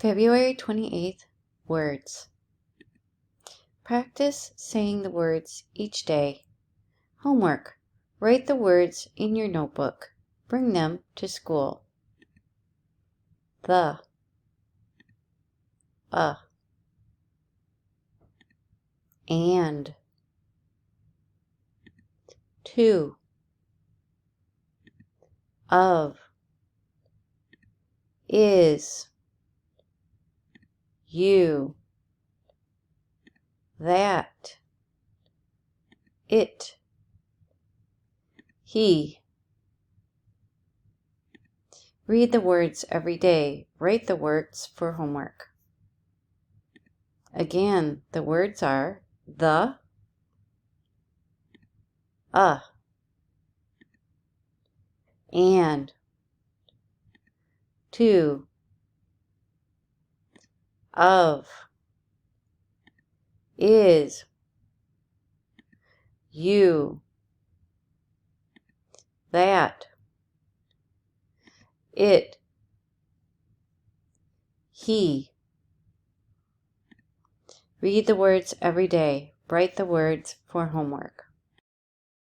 February 28th, words. Practice saying the words each day. Homework. Write the words in your notebook. Bring them to school. The, and, to, of, is, you, that, it, he. Read the words every day. Write the words for homework. Again, the words are the, and, to, of, is, you, that, it, he. Read the words every day. Write the words for homework.